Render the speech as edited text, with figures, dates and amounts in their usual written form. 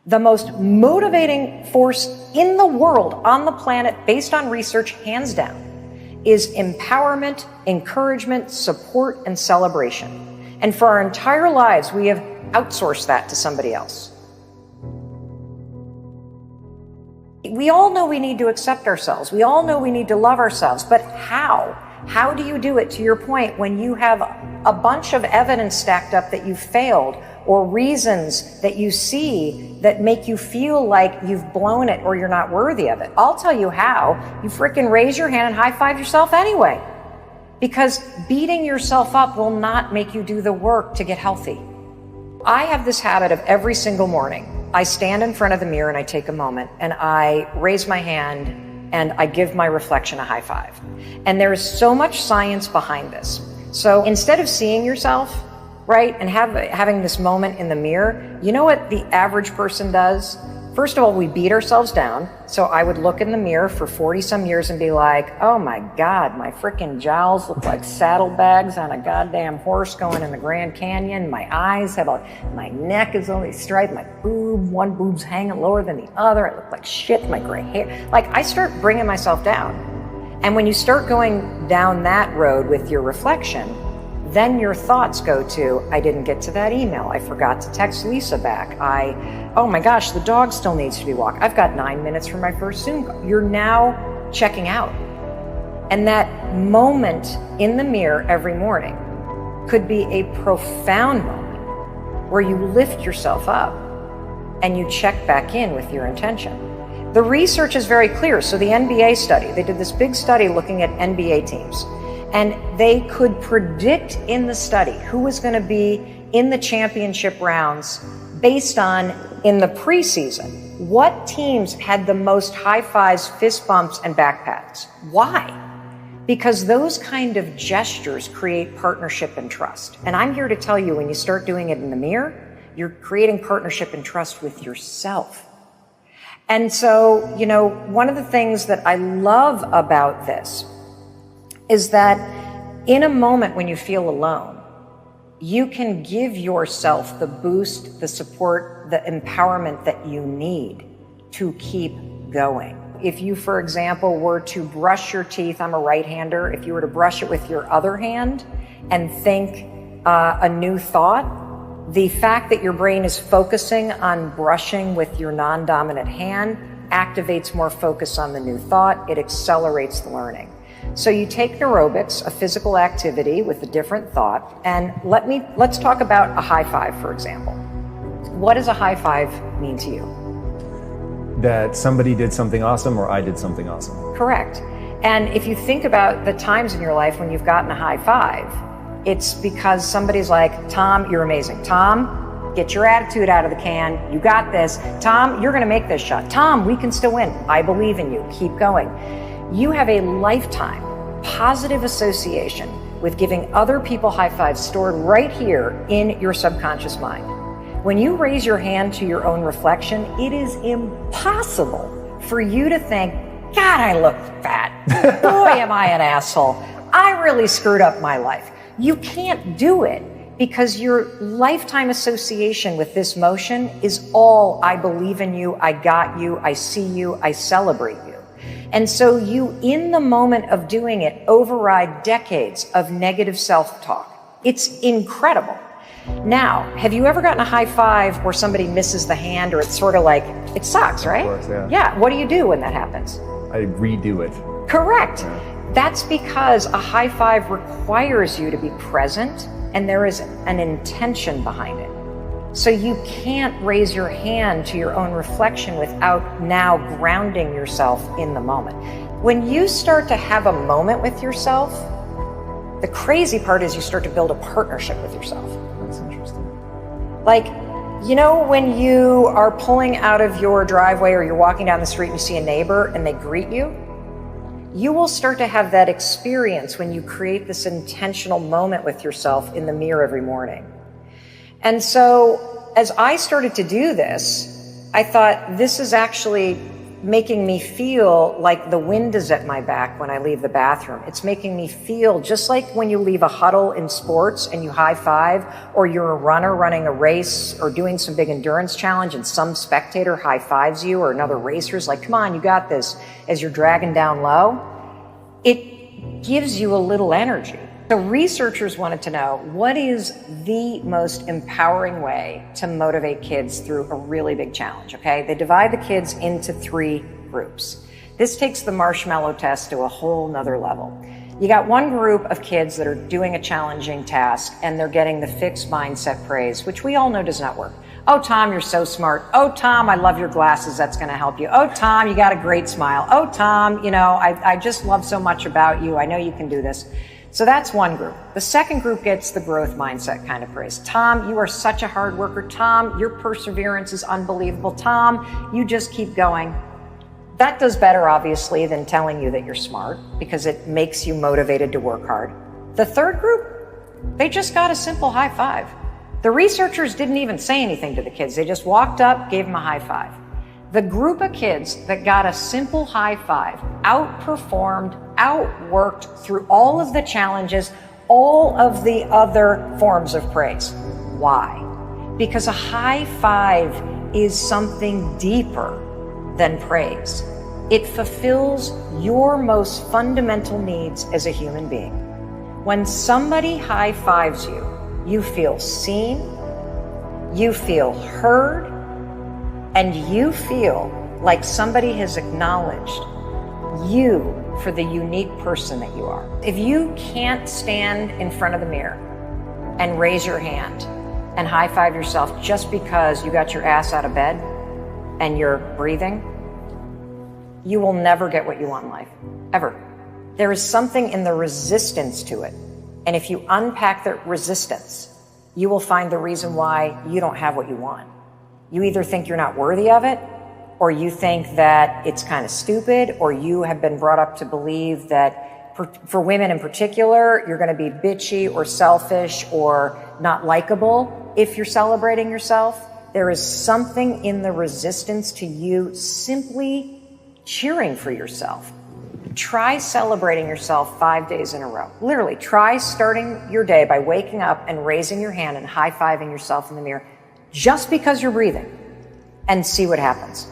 The most motivating force in the world, on the planet, based on research, hands down, is empowerment, encouragement, support, and celebration. And for our entire lives, we have outsourced that to somebody else. We all know we need to accept ourselves. We all know we need to love ourselves, but how? How do you do it, to your point, when you have a bunch of evidence stacked up that you've failed, or reasons that you see that make you feel like you've blown it or you're not worthy of it? I'll tell you how. You frickin' raise your hand and high five yourself anyway. Because beating yourself up will not make you do the work to get healthy. I have this habit of every single morning, I stand in front of the mirror and I take a moment and I raise my hand and I give my reflection a high five. And there is so much science behind this. So instead of seeing yourself, right, and having this moment in the mirror, you know what the average person does? First of all, we beat ourselves down. So I would look in the mirror for 40 some years and be like, oh my God, my freaking jowls look like saddlebags on a goddamn horse going in the Grand Canyon. My eyes have my neck is only striped, my one boob's hanging lower than the other. I look like shit, my gray hair. Like, I start bringing myself down. And when you start going down that road with your reflection, then your thoughts go to, I didn't get to that email. I forgot to text Lisa back. Oh my gosh, the dog still needs to be walked. I've got 9 minutes for my first Zoom call. You're now checking out. And that moment in the mirror every morning could be a profound moment where you lift yourself up and you check back in with your intention. The research is very clear. So the NBA study, they did this big study looking at NBA teams. And they could predict in the study who was going to be in the championship rounds based on, in the preseason, what teams had the most high fives, fist bumps, and back pats. Why? Because those kind of gestures create partnership and trust. And I'm here to tell you, when you start doing it in the mirror, you're creating partnership and trust with yourself. And so, you know, one of the things that I love about this is that in a moment when you feel alone, you can give yourself the boost, the support, the empowerment that you need to keep going. If you, for example, were to brush your teeth, I'm a right-hander, if you were to brush it with your other hand and think a new thought, the fact that your brain is focusing on brushing with your non-dominant hand activates more focus on the new thought. It accelerates the learning. So you take aerobics, a physical activity with a different thought, and let's talk about a high five, for example. What does a high five mean to you? That somebody did something awesome or I did something awesome. Correct. And if you think about the times in your life when you've gotten a high five, it's because somebody's like, Tom, you're amazing. Tom, get your attitude out of the can. You got this. Tom, you're going to make this shot. Tom, we can still win. I believe in you. Keep going. You have a lifetime positive association with giving other people high fives stored right here in your subconscious mind. When you raise your hand to your own reflection, it is impossible for you to think, God, I look fat. Boy, am I an asshole. I really screwed up my life. You can't do it because your lifetime association with this motion is all, I believe in you, I got you, I see you, I celebrate you. And so you, in the moment of doing it, override decades of negative self-talk. It's incredible. Now, have you ever gotten a high five where somebody misses the hand, or it's sort of like, it sucks, right? Of course, yeah. Yeah, what do you do when that happens? I redo it. Correct. Yeah. That's because a high five requires you to be present, and there is an intention behind it. So you can't raise your hand to your own reflection without now grounding yourself in the moment. When you start to have a moment with yourself, the crazy part is you start to build a partnership with yourself. That's interesting. Like, you know, when you are pulling out of your driveway or you're walking down the street and you see a neighbor and they greet you, you will start to have that experience when you create this intentional moment with yourself in the mirror every morning. And so as I started to do this, I thought, this is actually making me feel like the wind is at my back when I leave the bathroom. It's making me feel just like when you leave a huddle in sports and you high five, or you're a runner running a race or doing some big endurance challenge and some spectator high fives you, or another racer's like, come on, you got this, as you're dragging down low. It gives you a little energy. So researchers wanted to know, what is the most empowering way to motivate kids through a really big challenge, okay? They divide the kids into 3 groups. This takes the marshmallow test to a whole nother level. You got one group of kids that are doing a challenging task and they're getting the fixed mindset praise, which we all know does not work. Oh, Tom, you're so smart. Oh, Tom, I love your glasses. That's going to help you. Oh, Tom, you got a great smile. Oh, Tom, you know, I just love so much about you. I know you can do this. So that's one group. The second group gets the growth mindset kind of praise. Tom, you are such a hard worker. Tom, your perseverance is unbelievable. Tom, you just keep going. That does better, obviously, than telling you that you're smart, because it makes you motivated to work hard. The third group, they just got a simple high five. The researchers didn't even say anything to the kids. They just walked up, gave them a high five. The group of kids that got a simple high five outperformed, outworked through all of the challenges, all of the other forms of praise. Why? Because a high five is something deeper than praise. It fulfills your most fundamental needs as a human being. When somebody high fives you, you feel seen, you feel heard, and you feel like somebody has acknowledged you for the unique person that you are. If you can't stand in front of the mirror and raise your hand and high five yourself just because you got your ass out of bed and you're breathing, you will never get what you want in life, ever. There is something in the resistance to it. And if you unpack the resistance, you will find the reason why you don't have what you want. You either think you're not worthy of it, or you think that it's kind of stupid, or you have been brought up to believe that for women in particular, you're going to be bitchy or selfish or not likable if you're celebrating yourself. There is something in the resistance to you simply cheering for yourself. Try celebrating yourself 5 days in a row. Literally, try starting your day by waking up and raising your hand and high-fiving yourself in the mirror just because you're breathing, and see what happens.